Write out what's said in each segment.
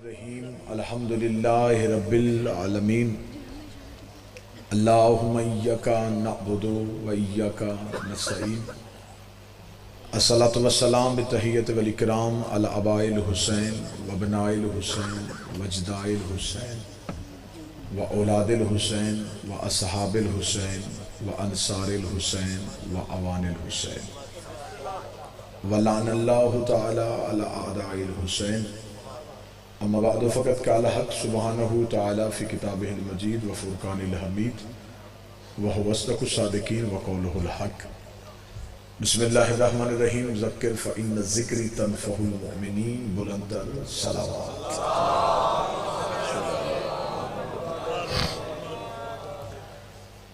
الرحیم الحمدللہ رب العالمین اللہم ایاک نعبد و ایاک نستعین الصلاة والسلام بتحیت والاکرام علی آباء الحسین و ابناء الحسین و اجداء الحسین و اولاد الحسین و اصحاب الحسین و انصار الحسین و اوان الحسین ولعن اللہ تعالی علی اعداء الحسین اما بعد فقط قال حق سبحانہ تعالی فی کتابہ المجید و فرقان الحمید وهو اصدق الصادقین وقولہ الحق بسم اللہ الرحمن الرحیم ذکر فإن الذکر تنفع المؤمنین بلندر صلوات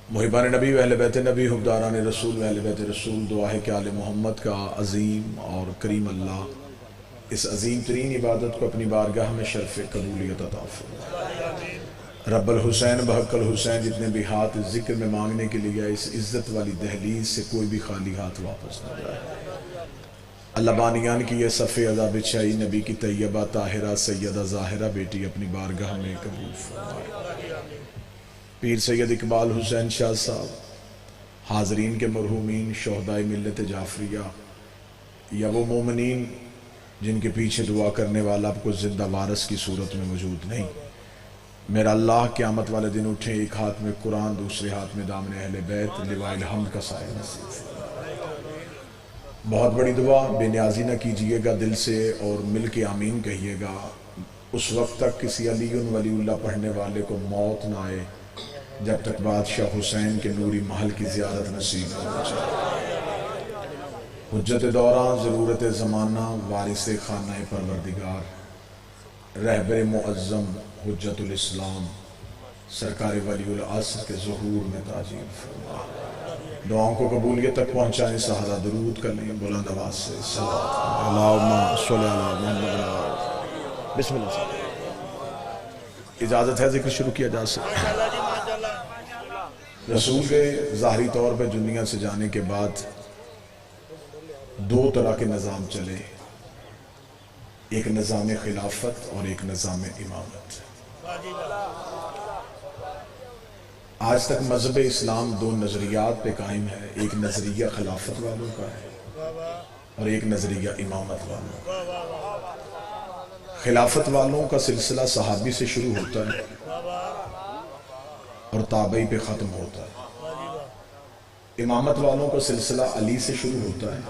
محبان نبی و اہل بیت نبی حبداران رسول و اہل بیت رسول دعا ہے کہ آل محمد کا عظیم اور کریم اللہ اس عظیم ترین عبادت کو اپنی بارگاہ میں شرف قبولیت عطا فرمائے۔ رب الحسین بحق الحسین جتنے بھی ہاتھ اس ذکر میں مانگنے کے لیے اس عزت والی دہلیز سے کوئی بھی خالی ہاتھ واپس نہ جائے۔ اللہ بانیان کی یہ صف عزا بچھائی نبی کی طیبہ طاہرہ سیدہ ظاہرہ بیٹی اپنی بارگاہ میں قبول فرمائے۔ پیر سید اقبال حسین شاہ صاحب، حاضرین کے مرحومین، شہدائے ملت جعفریہ یا وہ مومنین جن کے پیچھے دعا کرنے والا آپ کو زندہ وارث کی صورت میں موجود نہیں، میرا اللہ قیامت والے دن اٹھے ایک ہاتھ میں قرآن دوسرے ہاتھ میں دامن اہل بیت لوائے الحمد کا سایہ نصیب فرمائے۔ بہت بڑی دعا بے نیازی نہ کیجئے گا دل سے اور مل کے آمین کہیے گا اس وقت تک کسی علی ولی اللہ پڑھنے والے کو موت نہ آئے جب تک بادشاہ حسین کے نوری محل کی زیارت نصیب ہو جائے۔ حجت دوران ضرورت زمانہ وارث خانہ پروردگار رہبر معظم حجت الاسلام سرکار ولی العصر کے ظہور میں تاجیل فرما۔ دعاؤں کو قبولیت تک پہنچائیں، سہارا درود کر لیں بلند آواز سے صلوات اللہم صلی علی محمد۔ بسم اللہ صاحب اجازت ہے ذکر شروع کیا جا سکتا ہے۔ رسول کے ظاہری طور پہ دنیا سے جانے کے بعد دو طرح کے نظام چلے، ایک نظام خلافت اور ایک نظام امامت۔ آج تک مذہب اسلام دو نظریات پہ قائم ہے، ایک نظریہ خلافت والوں کا ہے اور ایک نظریہ امامت والوں کا۔ خلافت والوں کا سلسلہ صحابی سے شروع ہوتا ہے اور تابعی پہ ختم ہوتا ہے۔ امامت والوں کا سلسلہ علی سے شروع ہوتا ہے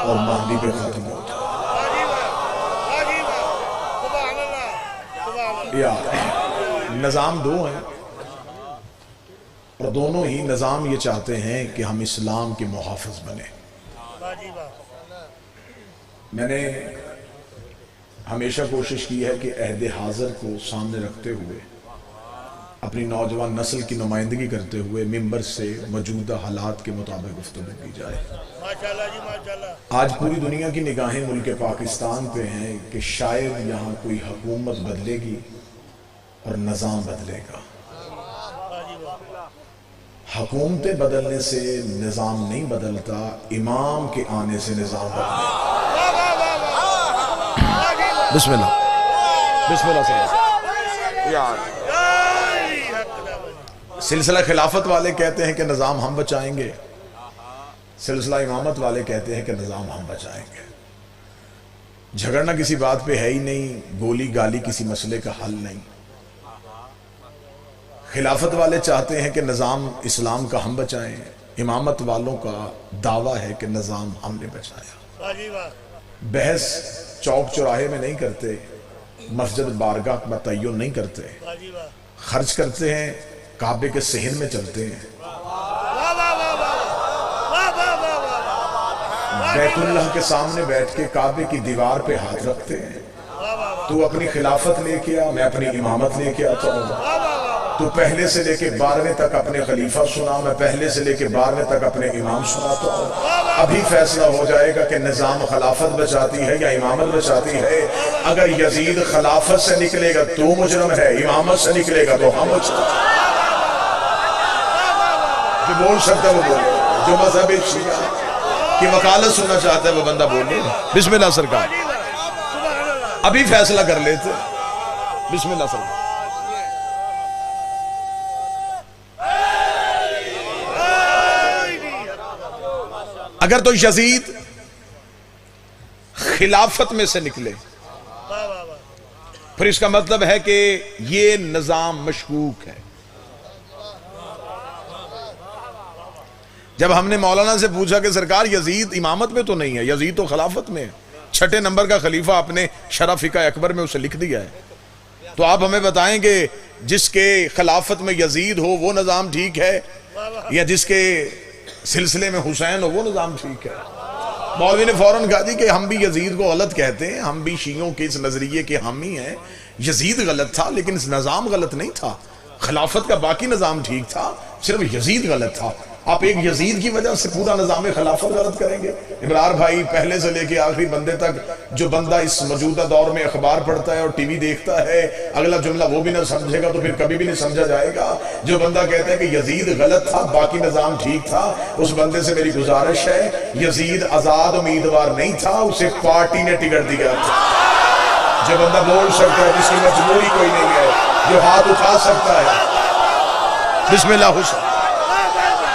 اور مہدی پہ ختم ہوتا ہے۔ یا نظام دو ہیں اور دونوں ہی نظام یہ چاہتے ہیں کہ ہم اسلام کے محافظ بنیں۔ میں نے ہمیشہ کوشش کی ہے کہ عہد حاضر کو سامنے رکھتے ہوئے اپنی نوجوان نسل کی نمائندگی کرتے ہوئے ممبر سے موجودہ حالات کے مطابق گفتگو کی جائے۔ آج پوری دنیا کی نگاہیں ملک پاکستان پہ ہیں کہ شاید یہاں کوئی حکومت بدلے گی اور نظام بدلے گا۔ حکومتیں بدلنے سے نظام نہیں بدلتا، امام کے آنے سے نظام بدلتا۔ بسم اللہ بسم اللہ صلی اللہ۔ سلسلہ خلافت والے کہتے ہیں کہ نظام ہم بچائیں گے، سلسلہ امامت والے کہتے ہیں کہ نظام ہم بچائیں گے۔ جھگڑنا کسی بات پہ ہے ہی نہیں، گولی گالی کسی مسئلے کا حل نہیں۔ خلافت والے چاہتے ہیں کہ نظام اسلام کا ہم بچائیں، امامت والوں کا دعویٰ ہے کہ نظام ہم نے بچایا۔ بحث چوک چوراہے میں نہیں کرتے، مسجد بارگاہ میں تعین نہیں کرتے، خرچ کرتے ہیں کعبے کے صحن میں چلتے ہیں، بیت اللہ کے سامنے بیٹھ کے کعبے کی دیوار پہ ہاتھ رکھتے ہیں۔ تو اپنی خلافت لے کے آ، میں اپنی امامت لے کے آتا ہوں۔ تو پہلے سے لے کے 12ویں تک اپنے خلیفہ سنا، میں پہلے سے لے کے 12ویں تک اپنے امام سناتا ہوں۔ ابھی فیصلہ ہو جائے گا کہ نظام خلافت بچاتی ہے یا امامت بچاتی ہے۔ اگر یزید خلافت سے نکلے گا تو مجرم ہے، امامت سے نکلے گا تو ہم مجرم ہیں۔ جو بول سکتا ہے وہ بولے، جو مذہب شیعہ کی وکالت سننا چاہتا ہے وہ بندہ بولے۔ بسم اللہ سرکار۔ ابھی فیصلہ کر لیتے. بسم اللہ سر. اگر تو یزید خلافت میں سے نکلے پھر اس کا مطلب ہے کہ یہ نظام مشکوک ہے. جب ہم نے مولانا سے پوچھا کہ سرکار یزید امامت میں تو نہیں ہے، یزید تو خلافت میں ہے، 6 نمبر کا خلیفہ اپنے شرح فقہ اکبر میں اسے لکھ دیا ہے، تو آپ ہمیں بتائیں کہ جس کے خلافت میں یزید ہو وہ نظام ٹھیک ہے یا جس کے سلسلے میں حسین ہو وہ نظام ٹھیک ہے؟ مولوی نے فوراً کہا جی کہ ہم بھی یزید کو غلط کہتے ہیں، ہم بھی شیعوں کے اس نظریے کے حامی ہیں. یزید غلط تھا لیکن اس نظام غلط نہیں تھا، خلافت کا باقی نظام ٹھیک تھا، صرف یزید غلط تھا. آپ ایک یزید کی وجہ سے پورا نظام خلافت غلط کریں گے؟ ابرار بھائی پہلے سے لے کے آخری بندے تک جو بندہ اس موجودہ دور میں اخبار پڑھتا ہے اور ٹی وی دیکھتا ہے، اگلا جملہ وہ بھی نہ سمجھے گا تو پھر کبھی بھی نہیں سمجھا جائے گا. جو بندہ کہتا ہے کہ یزید غلط تھا باقی نظام ٹھیک تھا، اس بندے سے میری گزارش ہے، یزید آزاد امیدوار نہیں تھا، اسے پارٹی نے ٹکٹ دیا تھا. جو بندہ بول سکتا ہے، جس کی مجبوری کوئی نہیں ہے، جو ہاتھ اٹھا سکتا ہے. بسم اللہ. حسین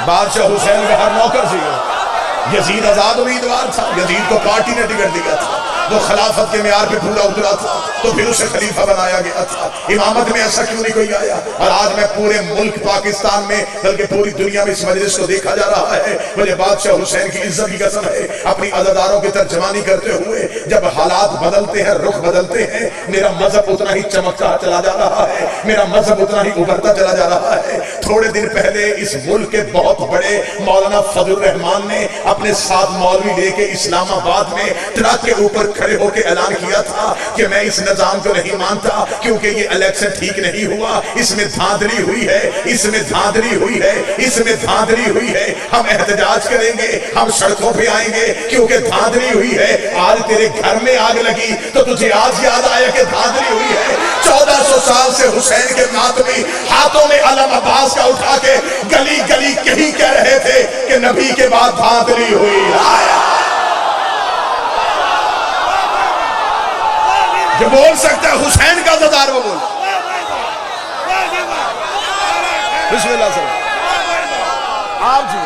بادشاہ حسین کا ہر نوکر سی ہے. یزید آزاد امیدوار تھا، یزید کو پارٹی نے ٹکٹ دیا تھا، وہ خلافت کے معیار پہ پورا اترا تھا تو پھر اسے خلیفہ بنایا گیا تھا. امامت میں ایسا کیوں نہیں کوئی آیا؟ اور آج میں پورے ملک پاکستان میں بلکہ پوری دنیا میں اس مجلس کو دیکھا جا رہا ہے. مجھے بادشاہ حسین کی عزت کی قسم ہے، اپنی عزاداروں کی ترجمانی کرتے ہوئے جب حالات بدلتے ہیں، رخ بدلتے ہیں، میرا مذہب اتنا ہی چمکتا چلا جا رہا ہے، میرا مذہب اتنا ہی ابھرتا چلا جا رہا ہے. تھوڑے دن پہلے اس ملک کے بہت بڑے مولانا فضل الرحمان نے اپنے ساتھ مولوی لے کے اسلام آباد میں ٹرک کے اوپر کھڑے ہو کے اعلان کیا تھا کہ میں اس نظام کو نہیں مانتا کیونکہ یہ الیکشن ٹھیک نہیں ہوا، اس میں دھاندلی ہوئی ہے، اس میں دھاندلی ہوئی ہے، اس میں دھاندلی ہوئی ہے. ہم احتجاج کریں گے، ہم سڑکوں پہ آئیں گے کیونکہ دھاندلی ہوئی ہے. آج تیرے گھر میں آگ لگی تو تجھے آج یاد آیا کہ دھاندلی ہوئی ہے. 1400 سال سے حسین کے ماتمی ہاتھوں میں علم عباس کا اٹھا کے گلی گلی کہیں کہہ رہے تھے کہ نبی کے بعد دھاندلی ہوئی. جو بول سکتا ہے حسین کا عزادار وہ بول. بسم اللہ سر. آپ جی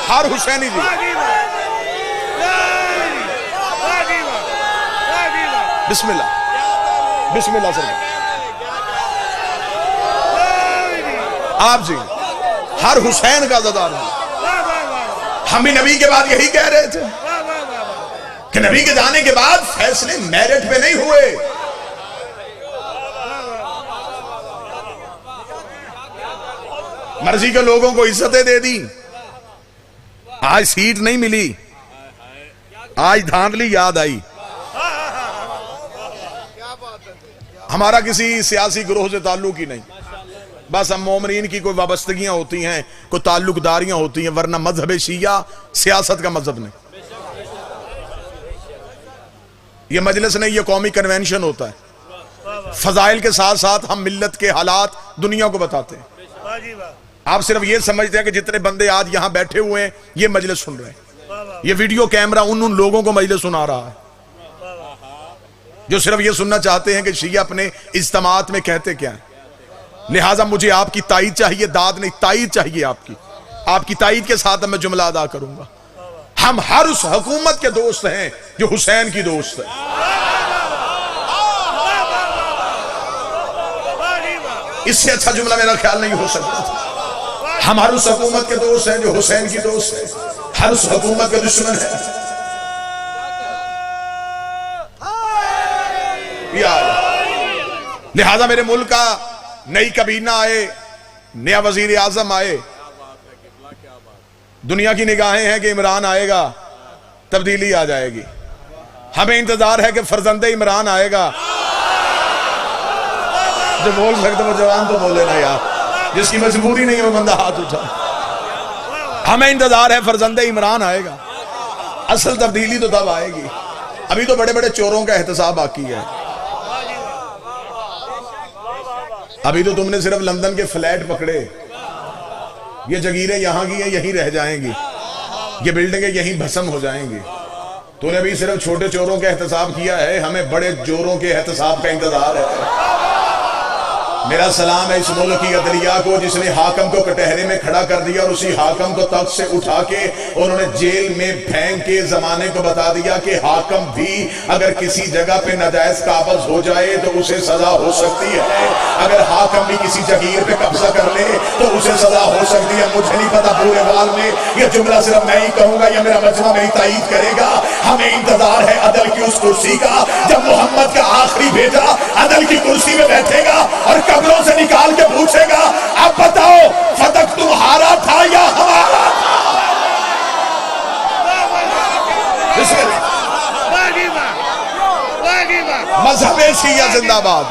ہر حسینی جی بسم اللہ. بسم اللہ سر. آپ جی ہر حسین کا عزادار ہوں. ہم بھی نبی کے بعد یہی کہہ رہے تھے کہ نبی کے جانے کے بعد فیصلے میرٹ پہ نہیں ہوئے. مرضی کے لوگوں کو عزتیں دے دی، آج سیٹ نہیں ملی، آج دھاندلی یاد آئی. ہمارا کسی سیاسی گروہ سے تعلق ہی نہیں، بس ہم مومنین کی کوئی وابستگیاں ہوتی ہیں، کوئی تعلق داریاں ہوتی ہیں، ورنہ مذہب شیعہ سیاست کا مذہب نہیں. یہ مجلس نہیں، یہ قومی کنونشن ہوتا ہے. فضائل کے ساتھ ساتھ ہم ملت کے حالات دنیا کو بتاتے ہیں. آپ صرف یہ سمجھتے ہیں کہ جتنے بندے آج یہاں بیٹھے ہوئے ہیں یہ مجلس سن رہے ہیں، یہ ویڈیو کیمرہ ان لوگوں کو مجلس سنا رہا ہے جو صرف یہ سننا چاہتے ہیں کہ شیعہ اپنے اجتماعات میں کہتے کیا ہیں. لہٰذا مجھے آپ کی تائید چاہیے، داد نہیں، تائید چاہیے. آپ کی تائید کے ساتھ میں جملہ ادا کروں گا. ہم ہر اس حکومت کے دوست ہیں جو حسین کی دوست ہے. اس سے اچھا جملہ میرا خیال نہیں ہو سکتا تھا. ہم ہر اس حکومت کے دوست ہیں جو حسین کی دوست ہے، ہر اس حکومت کے دشمن ہے. لہذا میرے ملک کا نئی کابینہ آئے، نیا وزیر اعظم آئے، دنیا کی نگاہیں ہیں کہ عمران آئے گا، تبدیلی آ جائے گی. ہمیں انتظار ہے کہ فرزند عمران آئے گا. جو بول سکتے وہ جوان تو بولے نا یار، جس کی مجبوری نہیں ہے وہ بندہ ہاتھ اٹھا. ہمیں انتظار ہے فرزند عمران آئے گا. اصل تبدیلی تو تب آئے گی. ابھی تو بڑے بڑے چوروں کا احتساب باقی ہے. ابھی تو تم نے صرف لندن کے فلیٹ پکڑے، یہ جگیریں یہاں کی ہیں یہیں رہ جائیں گی، یہ بلڈنگیں یہیں بھسم ہو جائیں گی. تو نے بھی صرف چھوٹے چوروں کا احتساب کیا ہے، ہمیں بڑے جوروں کے احتساب کا انتظار ہے۔ میرا سلام ہے اس ملک کی عدلیہ کو جس نے حاکم کو کٹہرے میں کھڑا کر دیا اور اسی حاکم کو تخت سے اٹھا کے انہوں نے جیل میں پھینک کے زمانے کو بتا دیا کہ حاکم بھی اگر کسی جگہ پہ ناجائز قابض ہو جائے تو اسے سزا ہو سکتی ہے، اگر حاکم بھی کسی جگیر پہ قبضہ کر لے تو اسے سزا ہو سکتی ہے۔ مجھے نہیں پتا پورے بال میں یہ جملہ صرف میں ہی کہوں گا یا میرا مجمع میری تائید کرے گا، ہمیں انتظار ہے عدل کی اس کرسی کا جب محمد کا آخری بیٹا عدل کی کرسی میں بیٹھے گا اور قبروں سے نکال کے پوچھے گا اب بتاؤ فتح تمہارا تھا یا ہمارا تھا؟ مذہب شیعہ زندہ باد،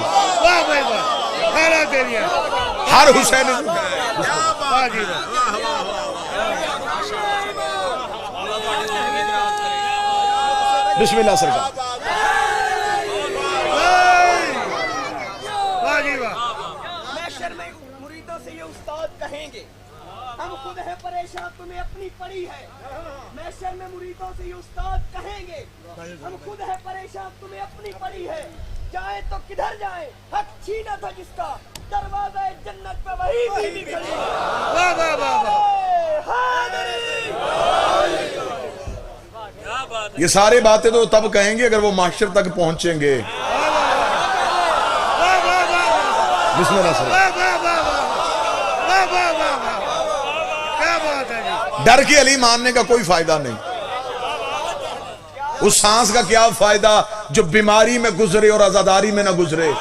ہر حسین بسم اللہ سرکار۔ مریدوں سے یہ استاد کہیں گے ہم خود ہے پریشان تمہیں اپنی پڑی ہے، محشر میں مریدوں سے یہ استاد کہیں گے ہم خود ہے پریشان تمہیں اپنی پڑی ہے، جائیں تو کدھر جائیں حق چھینا تھا جس کا دروازہ جنت پہ وہی بیوی کھڑی یہ سارے باتیں تو تب کہیں گے اگر وہ محشر تک پہنچیں گے۔ بسم اللہ سرکار۔ ڈر کے علی ماننے کا کوئی فائدہ نہیں، اس سانس کا کیا فائدہ جو بیماری میں گزرے اور عزاداری میں نہ گزرے۔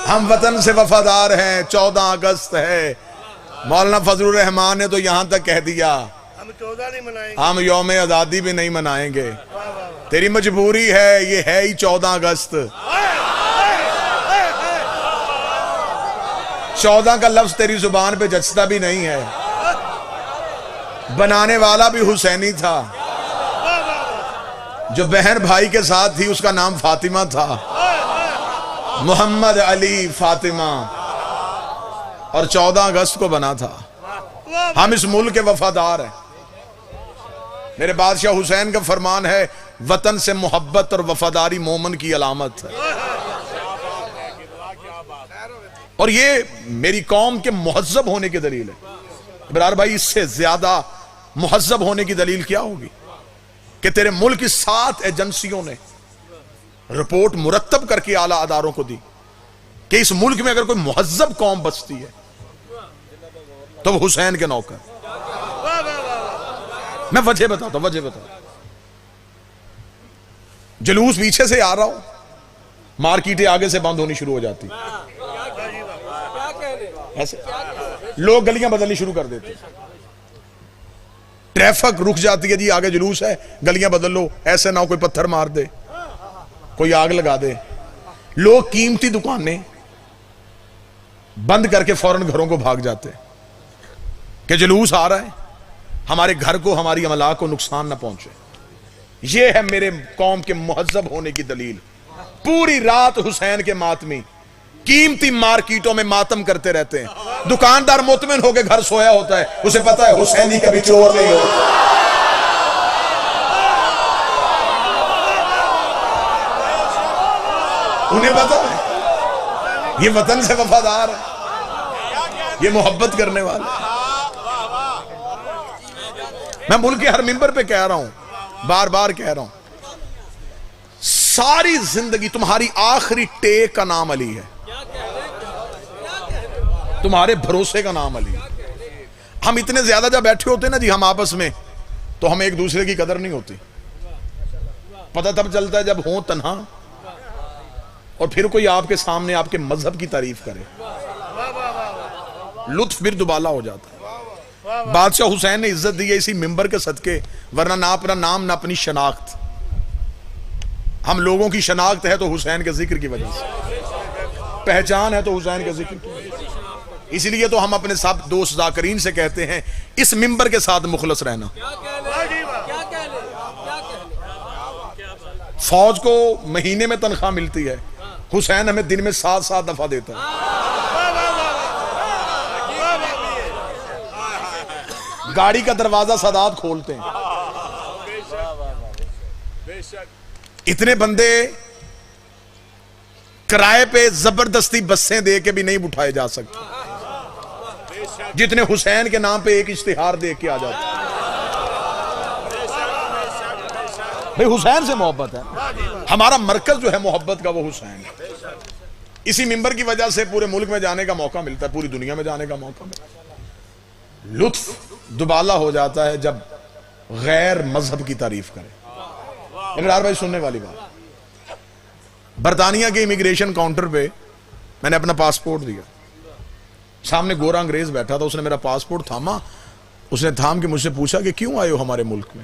ہم وطن سے وفادار ہیں، 14 اگست ہے، مولانا فضل الرحمان نے تو یہاں تک کہہ دیا ہم یوم آزادی بھی نہیں منائیں گے، تیری مجبوری ہے، یہ ہے ہی 14 اگست۔ 14 کا لفظ تیری زبان پہ جچتا بھی نہیں ہے، بنانے والا بھی حسینی تھا، جو بہن بھائی کے ساتھ تھی اس کا نام فاطمہ تھا، محمد علی فاطمہ، اور 14 اگست کو بنا تھا۔ ہم اس ملک کے وفادار ہیں، میرے بادشاہ حسین کا فرمان ہے وطن سے محبت اور وفاداری مومن کی علامت ہے، اور یہ میری قوم کے مہذب ہونے کی دلیل ہے۔ برار بھائی اس سے زیادہ مہذب ہونے کی دلیل کیا ہوگی کہ تیرے ملک کی 7 ایجنسیوں نے رپورٹ مرتب کر کے اعلیٰ اداروں کو دی کہ اس ملک میں اگر کوئی مہذب قوم بستی ہے تو وہ حسین کے نوکر۔ میں وجہ بتاتا ہوں، جلوس پیچھے سے آ رہا ہوں، مارکیٹیں آگے سے بند ہونی شروع ہو جاتی، ایسے لوگ گلیاں بدلنی شروع کر دیتے، ٹریفک رک جاتی ہے، جی آگے جلوس ہے گلیاں بدل لو، ایسے نہ ہو کوئی پتھر مار دے، کوئی آگ لگا دے۔ لوگ قیمتی دکانیں بند کر کے فوراً گھروں کو بھاگ جاتے کہ جلوس آ رہا ہے، ہمارے گھر کو ہماری املاک کو نقصان نہ پہنچے۔ یہ ہے میرے قوم کے مہذب ہونے کی دلیل۔ پوری رات حسین کے ماتمی قیمتی مارکیٹوں میں ماتم کرتے رہتے ہیں، دکاندار مطمئن ہو کے گھر سویا ہوتا ہے، اسے پتا ہے حسینی کبھی چور نہیں ہوتا۔ انہیں پتا ہے یہ وطن سے وفادار ہے، یہ محبت کرنے والا۔ میں ملک کے ہر منبر پہ کہہ رہا ہوں، بار بار کہہ رہا ہوں، ساری زندگی تمہاری آخری ٹیک کا نام علی ہے، تمہارے بھروسے کا نام علی ہے۔ ہم اتنے زیادہ جب بیٹھے ہوتے ہیں نا جی ہم آپس میں، تو ہمیں ایک دوسرے کی قدر نہیں ہوتی، پتہ تب چلتا ہے جب ہوں تنہا اور پھر کوئی آپ کے سامنے آپ کے مذہب کی تعریف کرے، لطف پھر دوبالا ہو جاتا ہے۔ بادشاہ حسین نے عزت دی ہے اسی منبر کے صدقے، ورنہ نہ اپنا نام نہ اپنی شناخت۔ ہم لوگوں کی شناخت ہے تو حسین کے ذکر کی وجہ سے، پہچان ہے تو حسین کے ذکر کی وجہ سے، اسی لیے تو ہم اپنے سب دوست ذاکرین سے کہتے ہیں اس منبر کے ساتھ مخلص رہنا۔ فوج کو مہینے میں تنخواہ ملتی ہے، حسین ہمیں دن میں 7 دفعہ دیتا ہے۔ گاڑی کا دروازہ سادات کھولتے ہیں. اتنے بندے کرائے پہ زبردستی بسیں دے کے بھی نہیں اٹھائے جا سکتے جتنے حسین کے نام پہ ایک اشتہار دے کے آ جاتے ہیں. بھئی حسین سے محبت ہے. ہمارا مرکز جو ہے محبت کا وہ حسین ہے. اسی ممبر کی وجہ سے پورے ملک میں جانے کا موقع ملتا ہے, پوری دنیا میں جانے کا موقع ملتا ہے. لطف دوبالا ہو جاتا ہے جب غیر مذہب کی تعریف کرے. اقرار بھائی سننے والی بات, برطانیہ کے امیگریشن کاؤنٹر پہ میں نے اپنا پاسپورٹ دیا. سامنے گورا انگریز بیٹھا تھا, اس نے میرا پاسپورٹ تھاما. اس نے تھام کے مجھ سے پوچھا کہ کیوں آئے ہو ہمارے ملک میں.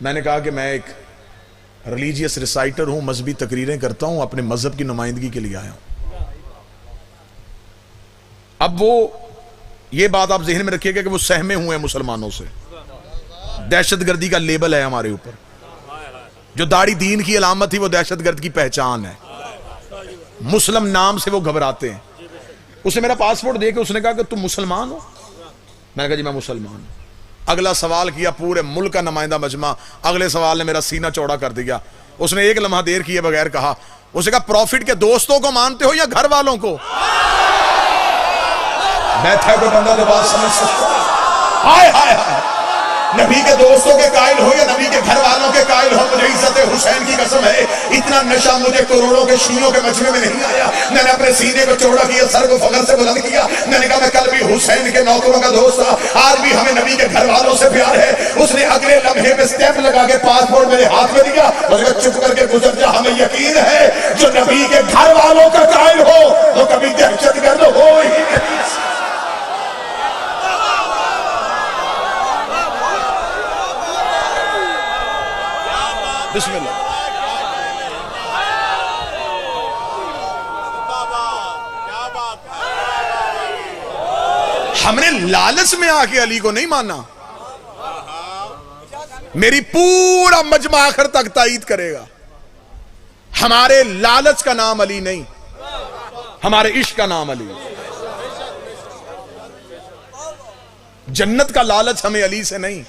میں نے کہا کہ میں ایک ریلیجیس ریسائٹر ہوں, مذہبی تقریریں کرتا ہوں, اپنے مذہب کی نمائندگی کے لیے آیا ہوں. اب وہ یہ بات آپ ذہن میں رکھیے گا کہ وہ سہمے ہوئے ہیں مسلمانوں سے. دہشت گردی کا لیبل ہے ہمارے اوپر. جو داڑھی دین کی علامت تھی وہ دہشت گرد کی پہچان ہے. مسلم نام سے وہ گھبراتے ہیں. اس نے میرا پاسپورٹ دے کے اس نے کہا کہ تم مسلمان ہو. میں نے کہا جی میں مسلمان ہوں. اگلا سوال کیا, پورے ملک کا نمائندہ مجمع. اگلے سوال نے میرا سینہ چوڑا کر دیا. اس نے ایک لمحہ دیر کیے بغیر کہا, اس نے کہا پروفٹ کے دوستوں کو مانتے ہو یا گھر والوں کو؟ بیٹھا کوئی بندہ تو بات سمجھ سکتا ہے. ہائے ہائے ہائے, نبی کے دوستوں کے قائل ہو یا نبی کے گھر والوں کے قائل ہو, مجھے عزت حسین کی قسم ہے اتنا نشہ مجھے کروڑوں کے شیعوں کے مجمع میں نہیں آیا. میں نے اپنے سینے کو چوڑا کیا, سر کو فخر سے بلند کیا. میں نے کہا میں کل بھی حسین کے نوکروں کا دوست تھا, آج بھی ہمیں نبی کے گھر والوں سے پیار ہے. اس نے اگلے لمحے میں سٹیمپ لگا کے پاسپورٹ میرے ہاتھ میں دیا. اس نے چپ کر کے گزر جا, ہمیں یقین ہے جو نبی کے گھر والوں کا قائل ہو وہ کبھی دہشت گرد ہو ہی نہیں. بسم اللہ. ہم نے لالچ میں آ کے علی کو نہیں مانا. میری پورا مجمع آخر تک تائید کرے گا, ہمارے لالچ کا نام علی نہیں, ہمارے عشق کا نام علی. جنت کا لالچ ہمیں علی سے نہیں.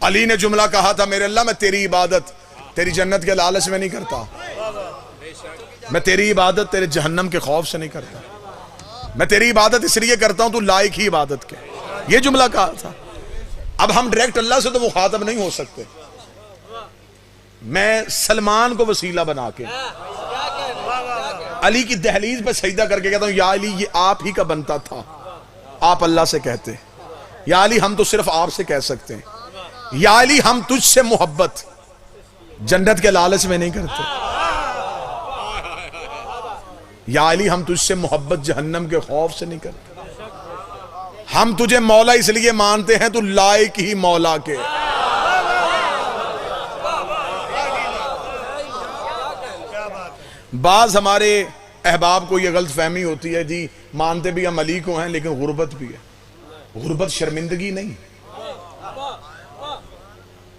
علی نے جملہ کہا تھا, میرے اللہ میں تیری عبادت تیری جنت کے لالچ میں نہیں کرتا, میں تیری عبادت تیرے جہنم کے خوف سے نہیں کرتا, میں تیری عبادت اس لیے کرتا ہوں تو لائق ہی عبادت کے. یہ جملہ کہا تھا. اب ہم ڈائریکٹ اللہ سے تو مخاطب نہیں ہو سکتے. میں سلمان کو وسیلہ بنا کے علی کی دہلیز پہ سجدہ کر کے کہتا ہوں, یا علی یہ آپ ہی کا بنتا تھا, آپ اللہ سے کہتے. یا علی ہم تو صرف آپ سے کہہ سکتے ہیں. یا علی ہم تجھ سے محبت جنت کے لالچ میں نہیں کرتے. یا علی ہم تجھ سے محبت جہنم کے خوف سے نہیں کرتے. ہم تجھے مولا اس لیے مانتے ہیں تو لائق ہی مولا کے. بعض ہمارے احباب کو یہ غلط فہمی ہوتی ہے, جی مانتے بھی ہم علی کو ہیں لیکن غربت بھی ہے. غربت شرمندگی نہیں.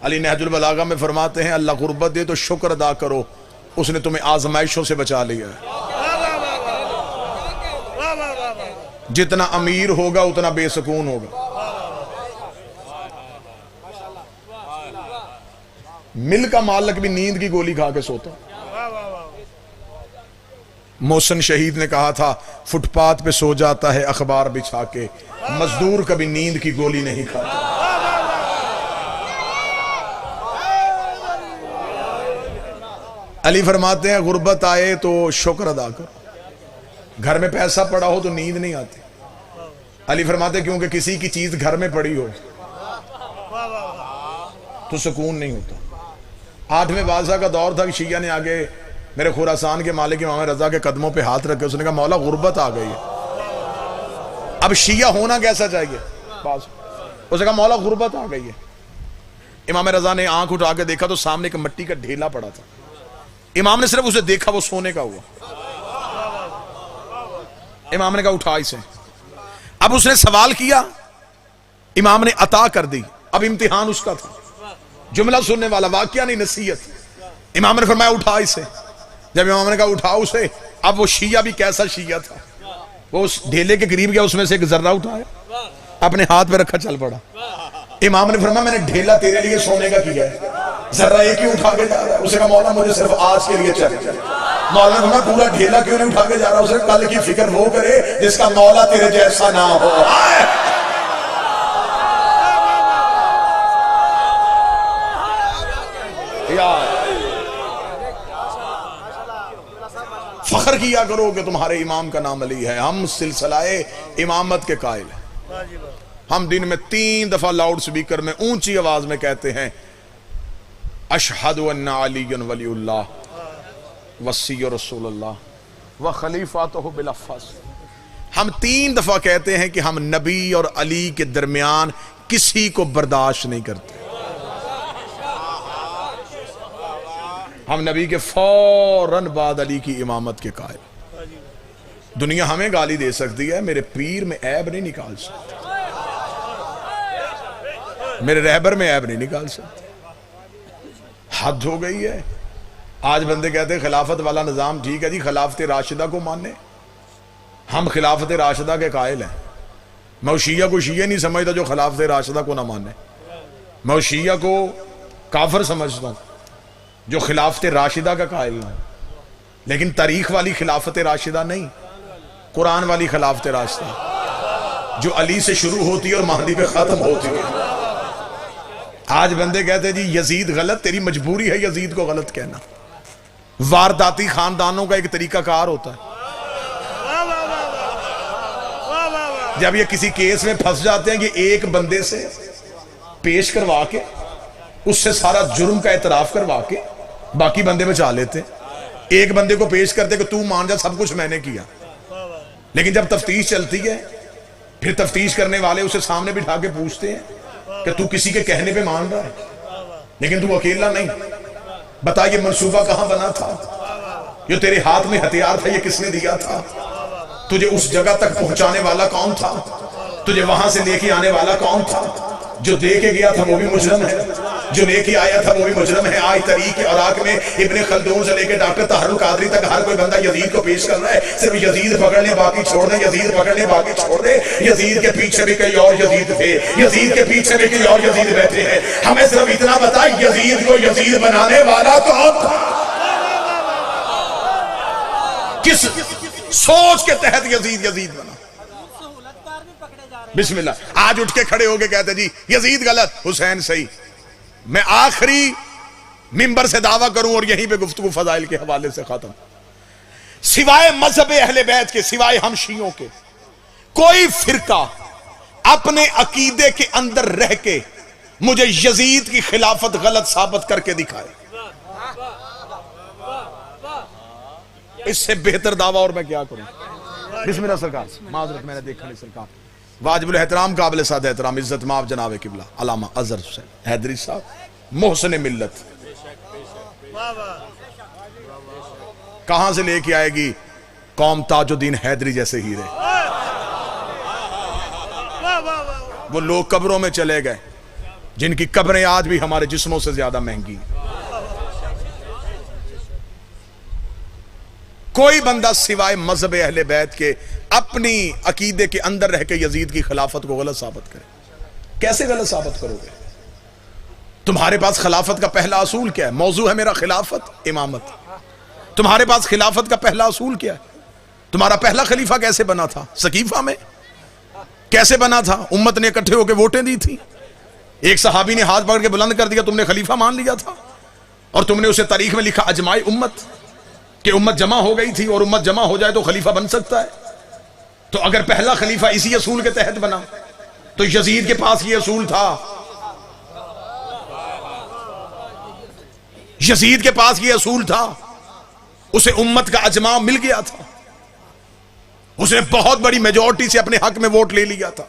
علی نہج البلاغہ میں فرماتے ہیں اللہ غربت دے تو شکر ادا کرو, اس نے تمہیں آزمائشوں سے بچا لیا ہے. جتنا امیر ہوگا اتنا بے سکون ہوگا. مل کا مالک بھی نیند کی گولی کھا کے سوتا. محسن شہید نے کہا تھا فٹ پاتھ پہ سو جاتا ہے اخبار بچھا کے, مزدور کبھی نیند کی گولی نہیں کھاتا. علی فرماتے ہیں غربت آئے تو شکر ادا کرو. گھر میں پیسہ پڑا ہو تو نیند نہیں آتی. علی فرماتے ہیں کیونکہ کسی کی چیز گھر میں پڑی ہو تو سکون نہیں ہوتا. 8ویں بادشاہ کا دور تھا کہ شیعہ نے آگے میرے خراسان کے مالک امام رضا کے قدموں پہ ہاتھ رکھے. اس نے کہا مولا غربت آ گئی ہے, اب شیعہ ہونا کیسا چاہیے. اس نے کہا مولا غربت آ گئی ہے. امام رضا نے آنکھ اٹھا کے دیکھا تو سامنے ایک مٹی کا ڈھیلا پڑا تھا. امام نے صرف اسے دیکھا, وہ سونے کا ہوا. امام نے کہا اٹھا اسے. اب اس نے سوال کیا, امام نے عطا کر دی. اب امتحان اس کا تھا, جملہ سننے والا, واقعہ نہیں نصیحت. امام نے فرمایا اٹھا اسے. جب امام نے کہا اٹھا اسے, اب وہ شیعہ بھی کیسا شیعہ تھا, وہ اس ڈھیلے کے قریب گیا، اس میں سے ایک ذرہ اٹھایا، اپنے ہاتھ پہ رکھا، چل پڑا۔ امام نے فرمایا میں نے ڈھیلا تیرے لیے سونے کا کیا ہے، ذرہ ایک ہی اٹھا کے جا رہا ہے۔ اسے کہا مولا مجھے صرف آج کے لیے چاہیے۔ مولا نے فرمایا پورا ڈھیلا کیوں نہیں اٹھا کے جا رہا؟ اسے کل کی فکر وہ کرے جس کا مولا تیرے جیسا نہ ہو۔ فخر کیا کرو کہ تمہارے امام کا نام علی ہے۔ ہم سلسلہ امامت کے قائل ہیں۔ ہم دن میں 3 دفعہ لاؤڈ سپیکر میں اونچی آواز میں کہتے ہیں اشہد ان علی ولی اللہ وصی رسول اللہ و خلیفاتہ بالافاس۔ ہم 3 دفعہ کہتے ہیں کہ ہم نبی اور علی کے درمیان کسی کو برداشت نہیں کرتے۔ ہم نبی کے فوراً بعد علی کی امامت کے قائل۔ دنیا ہمیں گالی دے سکتی ہے، میرے پیر میں عیب نہیں نکال سکتی، میرے رہبر میں عیب نہیں نکال سکتے۔ حد ہو گئی ہے۔ آج بندے کہتے ہیں خلافت والا نظام ٹھیک ہے جی، خلافت راشدہ کو مانے۔ ہم خلافت راشدہ کے قائل ہیں۔ میں شیعہ کو شیعہ نہیں سمجھتا جو خلافت راشدہ کو نہ مانے، میں شیعہ کو کافر سمجھتا ہوں جو خلافت راشدہ کا قائل نہ ہو، لیکن تاریخ والی خلافت راشدہ نہیں، قرآن والی خلافت راشدہ جو علی سے شروع ہوتی ہے اور مہدی پہ ختم ہوتی ہے۔ آج بندے کہتے ہیں جی یزید غلط، تیری مجبوری ہے یزید کو غلط کہنا۔ وارداتی خاندانوں کا ایک طریقہ کار ہوتا ہے، جب یہ کسی کیس میں پھنس جاتے ہیں کہ ایک بندے سے پیش کروا کے اس سے سارا جرم کا اعتراف کروا کے باقی بندے بچا لیتے ہیں۔ ایک بندے کو پیش کرتے کہ تو مان جا سب کچھ میں نے کیا، لیکن جب تفتیش چلتی ہے پھر تفتیش کرنے والے اسے سامنے بٹھا کے پوچھتے ہیں کہ تو کسی کے کہنے پہ مان رہا ہے لیکن تو اکیلا نہیں، بتا یہ منصوبہ کہاں بنا تھا، جو تیرے ہاتھ میں ہتھیار تھا یہ کس نے دیا تھا، تجھے اس جگہ تک پہنچانے والا کون تھا، تجھے وہاں سے لے کے آنے والا کون تھا، جو دے کے گیا تھا وہ بھی مجرم ہے، جو لے کے آیا تھا وہ بھی مجرم ہے۔ آج طریق عراق میں ابن خلدون سے لے کے ڈاکٹر طاہر القادری تک ہر کوئی بندہ یزید کو پیش کر رہا ہے، صرف یزید پکڑنے باقی چھوڑ دیں، یزید پکڑنے باقی چھوڑ دیں۔ یزید کے پیچھے بھی کئی اور یزید تھے، یزید کے پیچھے بھی کئی اور یزید بیٹھے ہیں۔ ہمیں صرف اتنا بتا یزید کو یزید بنانے والا کون تھا، کس سوچ کے تحت یزید بنا۔ بسم اللہ، آج اٹھ کے کھڑے ہو کے کہتے جی یزید غلط حسین صحیح۔ میں آخری منبر سے دعویٰ کروں اور یہیں پہ گفتگو فضائل کے حوالے سے ختم، سوائے مذہب اہل بیت کے، سوائے ہم شیعوں کے، کوئی فرقہ اپنے عقیدے کے اندر رہ کے مجھے یزید کی خلافت غلط ثابت کر کے دکھائے، اس سے بہتر دعویٰ اور میں کیا کروں۔ بسم اللہ سرکار، معذرت میں نے دیکھا نہیں سرکار، واجب الاحترام قابل سادہ احترام عزت مآب جناب قبلہ علامہ اظہر حسین حیدری صاحب محسن ملت، کہاں سے لے کے آئے گی قوم تاج الدین حیدری جیسے ہیرے؟ وہ لوگ قبروں میں چلے گئے جن کی قبریں آج بھی ہمارے جسموں سے زیادہ مہنگی ہیں۔ کوئی بندہ سوائے مذہب اہل بیت کے اپنی عقیدے کے اندر رہ کے یزید کی خلافت کو غلط ثابت کرے، کیسے غلط ثابت کرو گے؟ تمہارے پاس خلافت کا پہلا اصول کیا ہے؟ موضوع ہے میرا خلافت امامت۔ تمہارے پاس خلافت کا پہلا اصول کیا ہے؟ تمہارا پہلا خلیفہ کیسے بنا تھا؟ سقیفہ میں کیسے بنا تھا؟ امت نے اکٹھے ہو کے ووٹیں دی تھی، ایک صحابی نے ہاتھ پکڑ کے بلند کر دیا، تم نے خلیفہ مان لیا تھا، اور تم نے اسے تاریخ میں لکھا اجماع امت، کہ امت جمع ہو گئی تھی اور امت جمع ہو جائے تو خلیفہ بن سکتا ہے۔ تو اگر پہلا خلیفہ اسی اصول کے تحت بنا تو یزید کے پاس یہ اصول تھا، یزید کے پاس یہ اصول تھا، اسے امت کا اجماع مل گیا تھا، اس نے بہت بڑی میجورٹی سے اپنے حق میں ووٹ لے لیا تھا۔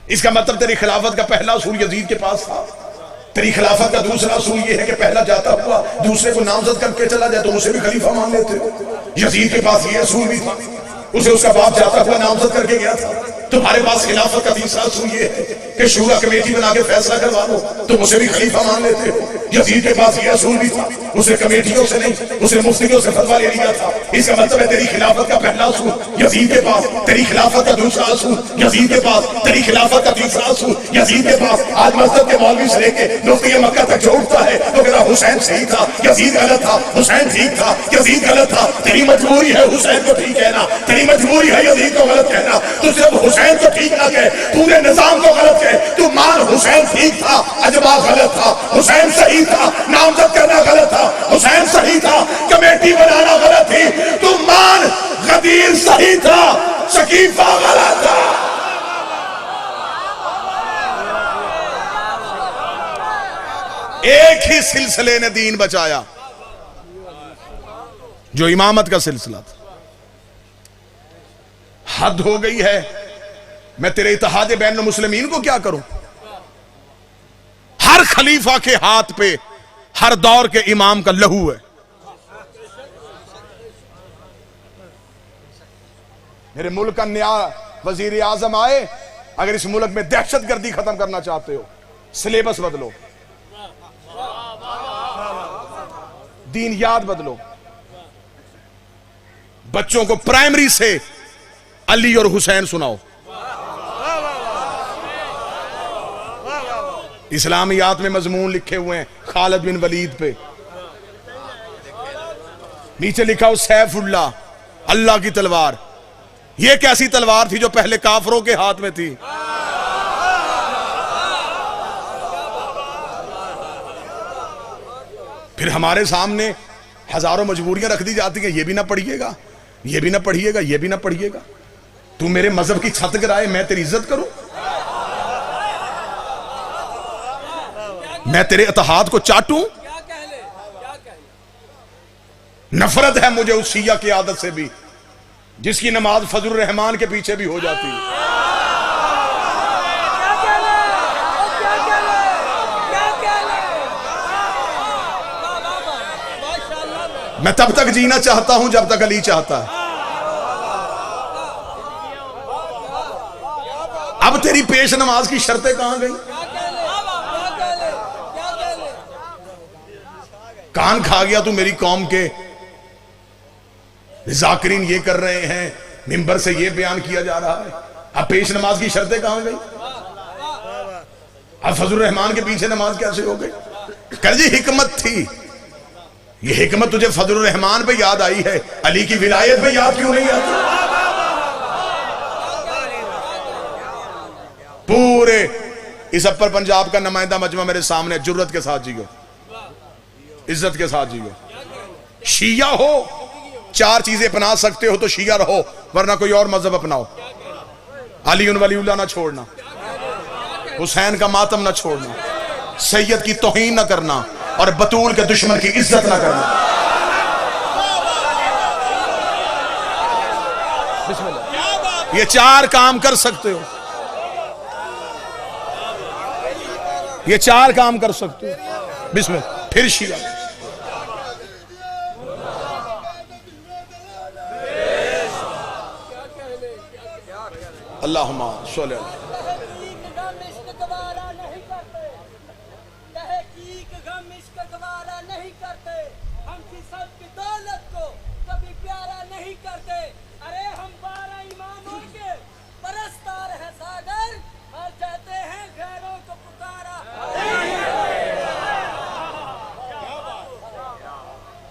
اس کا مطلب تیری خلافت کا پہلا اصول یزید کے پاس تھا۔ تیری خلافت کا دوسرا اصول یہ ہے کہ پہلا جاتا ہوا دوسرے کو نامزد کر کے چلا جائے تو اسے بھی خلیفہ مان لیتے ہو۔ یزید کے پاس یہ اصول بھی تھا، اسے اس کا باپ جاتا ہوا نامزد کر کے گیا تھا۔ تمہارے پاس خلافت کا تیسرا اصول یہ ہے کہ شورا کمیٹی بنا کے فیصلہ کروا لو، تم اسے بھی خلیفہ مان لیتے ہو۔ یزید کے پاس یہ اصول بھی تھا، اسے کمیٹیوں سے نہیں، اسے مفتیوں سے فتویٰ لے لیا تھا. اس کا مطلب ہے تیری خلافت کا پہلا اصول یزید کے پاس، تیری خلافت کا دوسرا اصول یزید کے پاس، تیری خلافت کا تیسرا اصول یزید کے پاس. آج مسجد کے مولوی سے لے کے مفتی مکہ تک جو اٹھتا ہے تو کہتا حسین صحیح تھا، یزید غلط تھا، حسین ٹھیک تھا، یزید غلط تھا. تیری مجبوری ہے حسین کو ٹھیک کہنا، تیری مجبوری ہے یزید کو غلط کہنا. تو صرف حسین کو ٹھیک نہ کہے، پورے نظام کو غلط کہے. تو مان حسین ٹھیک تھا، اجماع غلط تھا، حسین صحیح تھا، نامزد کرنا غلط تھا، حسین صحیح تھا، کمیٹی بنانا غلط تھی. تو مان غدیر صحیح تھا، شکیفہ غلط تھا. ایک ہی سلسلے نے دین بچایا جو امامت کا سلسلہ تھا. حد ہو گئی ہے. میں تیرے اتحاد بین المسلمین کو کیا کروں؟ ہر خلیفہ کے ہاتھ پہ ہر دور کے امام کا لہو ہے. میرے ملک کا نیا وزیر اعظم آئے، اگر اس ملک میں دہشت گردی ختم کرنا چاہتے ہو سلیبس بدلو، دین یاد بدلو، بچوں کو پرائمری سے علی اور حسین سناؤ، اسلامیات میں مضمون لکھے ہوئے ہیں خالد بن ولید پہ، نیچے لکھا ہو سیف اللہ، اللہ کی تلوار. یہ کیسی تلوار تھی جو پہلے کافروں کے ہاتھ میں تھی؟ پھر ہمارے سامنے ہزاروں مجبوریاں رکھ دی جاتی ہیں، یہ بھی نہ پڑھیے گا، یہ بھی نہ پڑھیے گا، یہ بھی نہ پڑھیے گا. تو میرے مذہب کی چھت گرائے، میں تیری عزت کروں؟ میں تیرے اتحاد کو چاٹوں؟ نفرت ہے مجھے اس شیعہ کی عادت سے بھی جس کی نماز فضل الرحمان کے پیچھے بھی ہو جاتی ہے. میں تب تک جینا چاہتا ہوں جب تک علی چاہتا ہے. اب تیری پیش نماز کی شرطیں کہاں گئی؟ کان کھا گیا تو میری قوم کے ذاکرین یہ کر رہے ہیں، منبر سے یہ بیان کیا جا رہا ہے. اب پیش نماز کی شرطیں کہاں گئی؟ اب فضل الرحمان کے پیچھے نماز کیسے ہو گئی؟ کر جی حکمت تھی. یہ حکمت تجھے فضل الرحمان پہ یاد آئی ہے، علی کی ولایت پہ یاد کیوں نہیں آتی؟ پورے اس اپر پنجاب کا نمائندہ مجمع میرے سامنے، جرت کے ساتھ جیو، عزت کے ساتھ جیو. شیعہ ہو، چار چیزیں اپنا سکتے ہو تو شیعہ رہو، ورنہ کوئی اور مذہب اپناؤ. علی ولی اللہ نہ چھوڑنا، حسین کا ماتم نہ چھوڑنا، سید کی توہین نہ کرنا، اور بطول کے دشمن کی عزت نہ کرنا. بسم اللہ. یہ چار کام کر سکتے ہو، یہ چار کام کر سکتے ہو. بسم اللہ. پھر شیعہ. اللہم صلی اللہ.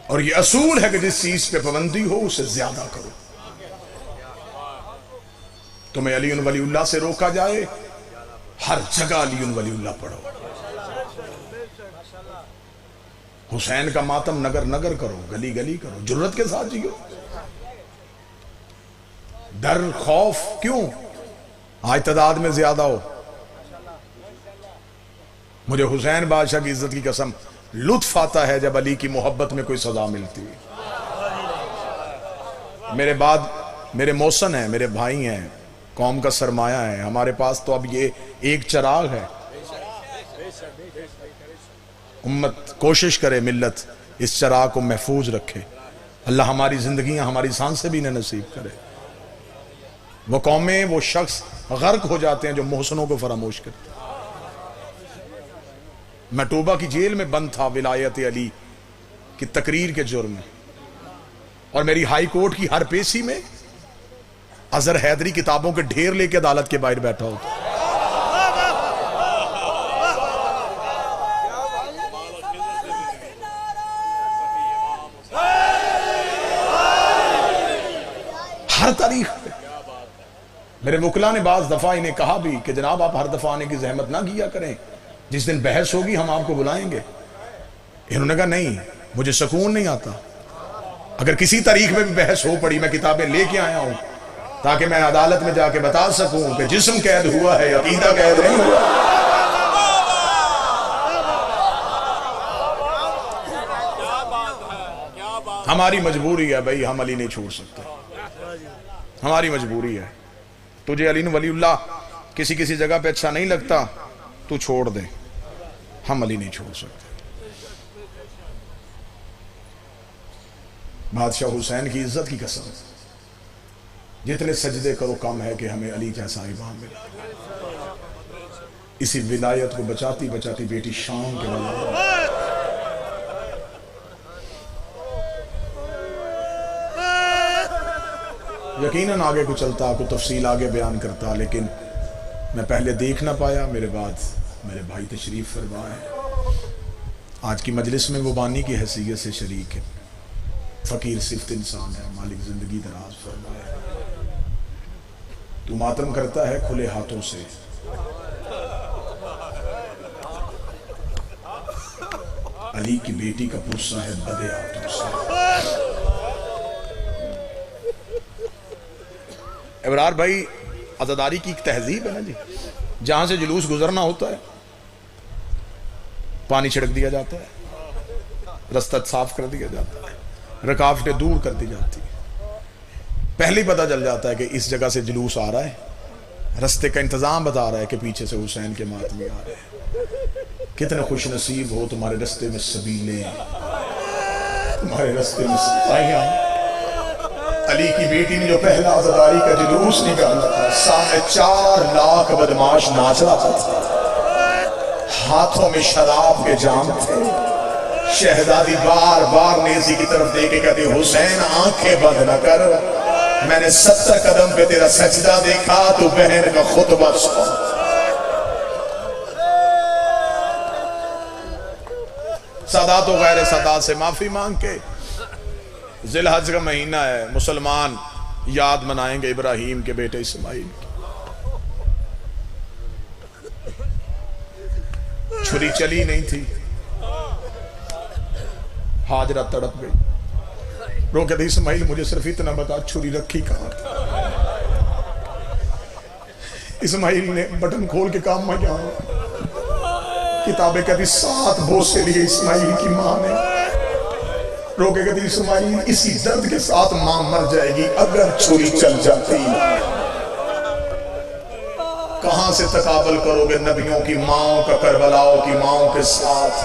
اور یہ اصول ہے کہ جس چیز پہ پابندی ہو اسے زیادہ کرو. تمہیں علی ولی اللہ سے روکا جائے، ہر جگہ علی ولی اللہ پڑھو. حسین کا ماتم نگر نگر کرو، گلی گلی کرو، جرت کے ساتھ جیو. ڈر خوف کیوں؟ آج تعداد میں زیادہ ہو. مجھے حسین بادشاہ کی عزت کی قسم لطف آتا ہے جب علی کی محبت میں کوئی سزا ملتی ہے. میرے بعد میرے محسن ہیں، میرے بھائی ہیں، قوم کا سرمایہ ہے. ہمارے پاس تو اب یہ ایک چراغ ہے. امت کوشش کرے ملت اس چراغ کو محفوظ رکھے. اللہ ہماری زندگیاں ہماری سانسیں بھی نہ نصیب کرے. وہ قومیں، وہ شخص غرق ہو جاتے ہیں جو محسنوں کو فراموش کرتے ہیں. میں توبہ کی جیل میں بند تھا ولایت علی کی تقریر کے جرم میں، اور میری ہائی کورٹ کی ہر پیشی میں اظہر حیدری کتابوں کے ڈھیر لے کے عدالت کے باہر بیٹھا ہوتا۔ ہر تاریخ پہ میرے وکلا نے بعض دفعہ انہیں کہا بھی کہ جناب آپ ہر دفعہ آنے کی زحمت نہ کیا کریں، جس دن بحث ہوگی ہم آپ کو بلائیں گے۔ انہوں نے کہا نہیں، مجھے سکون نہیں آتا، اگر کسی تاریخ میں بھی بحث ہو پڑی میں کتابیں لے کے آیا ہوں تاکہ میں عدالت میں جا کے بتا سکوں کہ جسم قید ہوا ہے، عقیدہ قید نہیں ہوا۔ ہماری مجبوری ہے بھائی، ہم علی نہیں چھوڑ سکتے، ہماری مجبوری ہے۔ تجھے علی ولی اللہ کسی کسی جگہ پہ اچھا نہیں لگتا تو چھوڑ دے، ہم علی نہیں چھوڑ سکتے۔ بادشاہ حسین کی عزت کی قسم، جتنے سجدے کرو کم ہے کہ ہمیں علی جیسا امام ملا۔ اسی ولایت کو بچاتی بچاتی بیٹی شام کے بلا، یقیناً آگے کو چلتا، کو تفصیل آگے بیان کرتا، لیکن میں پہلے دیکھ نہ پایا، میرے بعد میرے بھائی تشریف فرما ہے۔ آج کی مجلس میں وہ بانی کی حیثیت سے شریک ہے، فقیر صفت انسان ہے، مالک زندگی دراز فرمائے۔ تو ماتم کرتا ہے کھلے ہاتھوں سے، علی کی بیٹی کا پرسہ ہے بدے ہاتھوں سے۔ ابرار بھائی، عزاداری کی ایک تہذیب ہے نا جی، جہاں سے جلوس گزرنا ہوتا ہے پانی چھڑک دیا جاتا ہے، رستہ صاف کر دیا جاتا ہے، رکاوٹیں دور کر دی جاتی ہے، پہلے ہی پتہ چل جاتا ہے کہ اس جگہ سے جلوس آ رہا ہے، رستے کا انتظام بتا رہا ہے کہ پیچھے سے حسین کے ماتمی آ رہے ہیں۔ کتنے خوش نصیب ہو تمہارے رستے میں سبیلیں، تمہارے رستے میں سپاہیاں۔ علی کی بیٹی نے جو پہلا عزاداری کا جلوس نکالا تھا، سامنے 4 لاکھ بدماش ناچ رہا تھا، ہاتھوں میں شراب کے جام تھے۔ شہزادی بار بار نیزی کی طرف دیکھ کے کہتی حسین آنکھیں بند نہ کر، میں نے 70 قدم پہ تیرا سجدہ دیکھا، تو بہن کا خطبہ سن۔ سادات و غیر سادات سے معافی مانگ کے، ذی الحج کا مہینہ ہے، مسلمان یاد منائیں گے ابراہیم کے بیٹے اسماعیل کی۔ چھری چلی نہیں تھی، ہاجرہ تڑپ گئی، رو کہتے اسماعیل مجھے صرف اتنا بتا چھری رکھی کہاں تھی۔ اسماعیل نے بٹن کھول کے کہا میں کیا ہوں، کتابیں کہتی 7 بوسے لیے اسماعیل کی ماں نے، رو کے کہتی اسماعیل اسی درد کے ساتھ ماں مر جائے گی اگر چھری چل جاتی۔ کہاں سے تقابل کرو گے نبیوں کی ماں کا کربلاؤں کی ماں کے ساتھ؟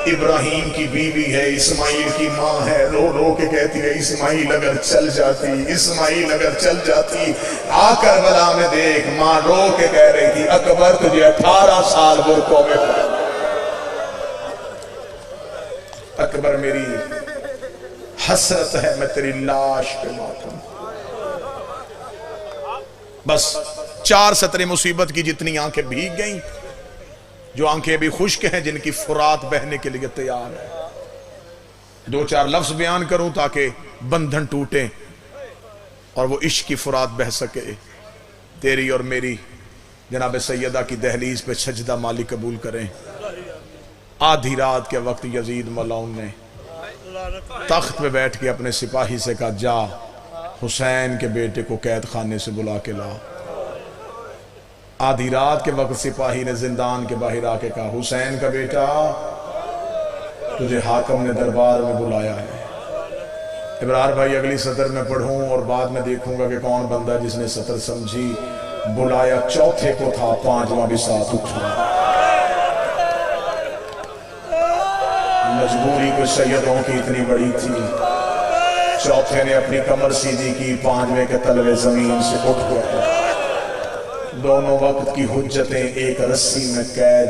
ابراہیم کی بیوی ہے، اسماعیل کی ماں ہے، رو رو کے کہتی ہے اسماعیل اگر چل جاتی، اسماعیل اگر چل جاتی۔ آ کربلا میں دیکھ، ماں رو کے کہہ رہی تھی اکبر تجھے 18 سال برکوں میں پڑا، اکبر میری حسرت ہے میں تیری لاش پہ ماتم۔ بس 4 سطریں مصیبت کی جتنی آنکھیں بھیگ گئیں، جو آنکھیں بھی خشک ہیں جن کی فرات بہنے کے لیے تیار ہے۔ 2-4 لفظ بیان کروں تاکہ بندھن ٹوٹیں اور وہ عشق کی فرات بہ سکے۔ تیری اور میری جناب سیدہ کی دہلیز پہ سجدہ مالک قبول کریں۔ آدھی رات کے وقت یزید ملعون نے تخت پہ بیٹھ کے اپنے سپاہی سے کہا جا حسین کے بیٹے کو قید خانے سے بلا کے لا۔ آدھی رات کے وقت سپاہی نے زندان کے باہر آ کے کہا حسین کا بیٹا تجھے حاکم نے دربار میں بلایا ہے۔ ابرار بھائی اگلی سطر میں پڑھوں اور بعد میں دیکھوں گا کہ کون بندہ جس نے سطر سمجھی۔ بلایا چوتھے کو تھا، 5واں بھی ساتھ اٹھا۔ مجبوری کو سیدوں کی اتنی بڑی تھی، چوتھے نے اپنی کمر سیدھی کی، 5ویں کے تلوے زمین سے اٹھ گئے۔ دونوں وقت کی حجتیں ایک رسی میں قید،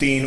3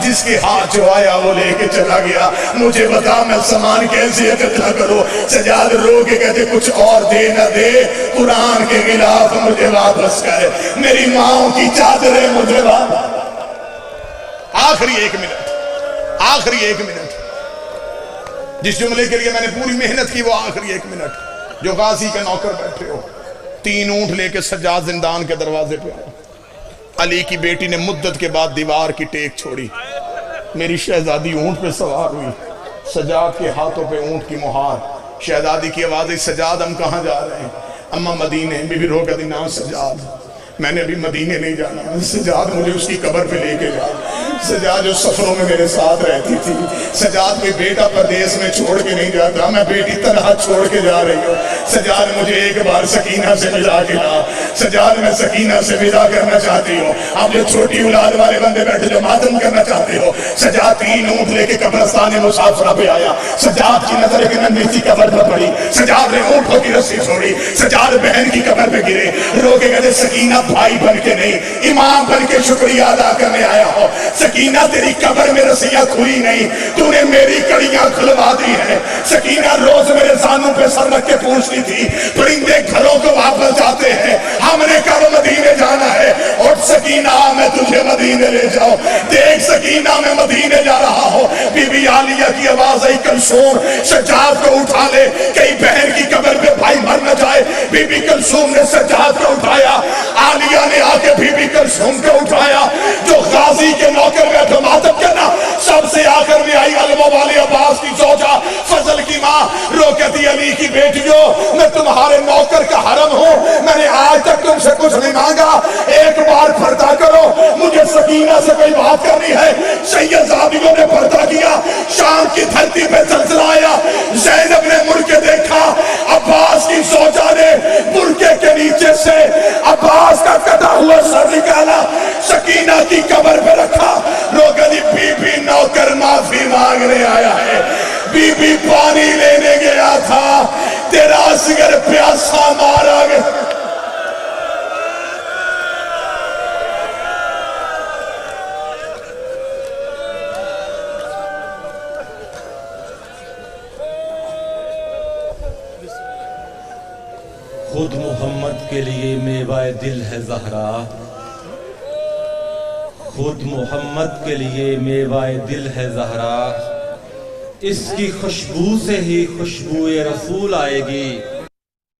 جس کے ہاتھ جو آیا وہ لے کے چلا گیا، مجھے بتا میں سامان کیسے اکٹھا کروں؟ سجاد رو کے کہتے کچھ اور دے نہ دے، قرآن کے خلاف مجھے واپس کر، میری ماں کی چادریں مجھے واپس۔ آخری ایک منٹ جس جملے کے لیے میں نے پوری محنت کی، وہ آخری ایک منٹ۔ جو غازی کے نوکر بیٹھے ہو، 3 اونٹ لے کے سجاد زندان کے دروازے پہ آیا، علی کی بیٹی نے مدت کے بعد دیوار کی ٹیک چھوڑی، میری شہزادی اونٹ پہ سوار ہوئی، سجاد کے ہاتھوں پہ اونٹ کی مہار، شہزادی کی آواز ہے سجاد ہم کہاں جا رہے ہیں؟ اماں مدینے۔ بی بی رو کہتی نا سجاد میں نے ابھی مدینے نہیں جانا، سجاد مجھے اس کی قبر پہ لے کے جا۔ سجاد جو سفروں میں میرے ساتھ رہتی تھی، سجاد کوئی بیٹا پردیس میں چھوڑ کے نہیں جاتا، میں بیٹی تنہا چھوڑ کے جا رہی ہوں، سجاد مجھے ایک بار سکینہ سے ملا کے لا، سجاد میں سکینہ سے ملا کرنا چاہتی ہوں۔ آپ جو چھوٹی اولاد والے بندے بیٹھے جو ماتم کرنا چاہتے ہو، سجاد 3 اونٹ لے کے قبرستان مسافرہ پہ آیا، سجاد کی نظر ایک ننھی سی قبر پر پڑی، سجاد نے اونٹوں کی رسی چھوڑی، سجاد بہن کی قبر پہ گرے، رو کے کہتے سکینہ بھائی بن کے نہیں امام بن کے شکریہ ادا کرنے آیا ہو، سکینہ تیری قبر میں رسیاں کھلی نہیں، تو نے میری کڑیاں کھلوا دی ہیں۔ سکینہ روز میرے زانوں پہ سر رکھ کے پوچھتی تھی پرندے گھروں کو واپس جاتے ہیں، ہم نے کب مدینے جانا ہے؟ اور سکینہ میں تجھے مدینے لے جاؤ، دیکھ سکینہ میں مدینے جا رہا ہو۔ بی بی عالیہ کی آواز آئی کلثوم سجاد کو اٹھا لے، کئی بہن کی قبر پہ بھائی مر نہ جائے۔ بی بی کلثوم نے سجاد کو اٹھایا، عالیہ نے آ کے بی بی کلثوم کو اٹھایا، جو غازی کے نوکر بیٹھے ماتم کرنا، سب سے آخر میں آئی علموں والے عباس کی زوجہ فضل کی ماں، رو کہتی علی کی بیٹیوں میں تمہارے نوکر کا حرم ہوں، میں نے آج تک تم سے کچھ نہیں مانگا، ایک بار پردہ کرو، مجھے سکینہ سے کوئی بات کرنی ہے۔ سید زادیوں نے پردہ کیا، شام کی دھرتی پہ زلزلہ آیا، زینب نے مڑ کے دیکھا، عباس کی زوجہ نے برقعے کے نیچے سے عباس کا کٹا ہوا سر نکالا، سکینہ کی قبر پہ رکھا، روکلی بی بی نوکر معافی مانگنے آیا ہے، بی بی پانی لینے گیا تھا، تیرا اصغر پیاسا مارا گیا۔ خود محمد کے لیے میوہ دل ہے زہرا، خود محمد کے لیے میوہ دل ہے زہرا، اس کی خوشبو سے ہی خوشبو رسول آئے گی۔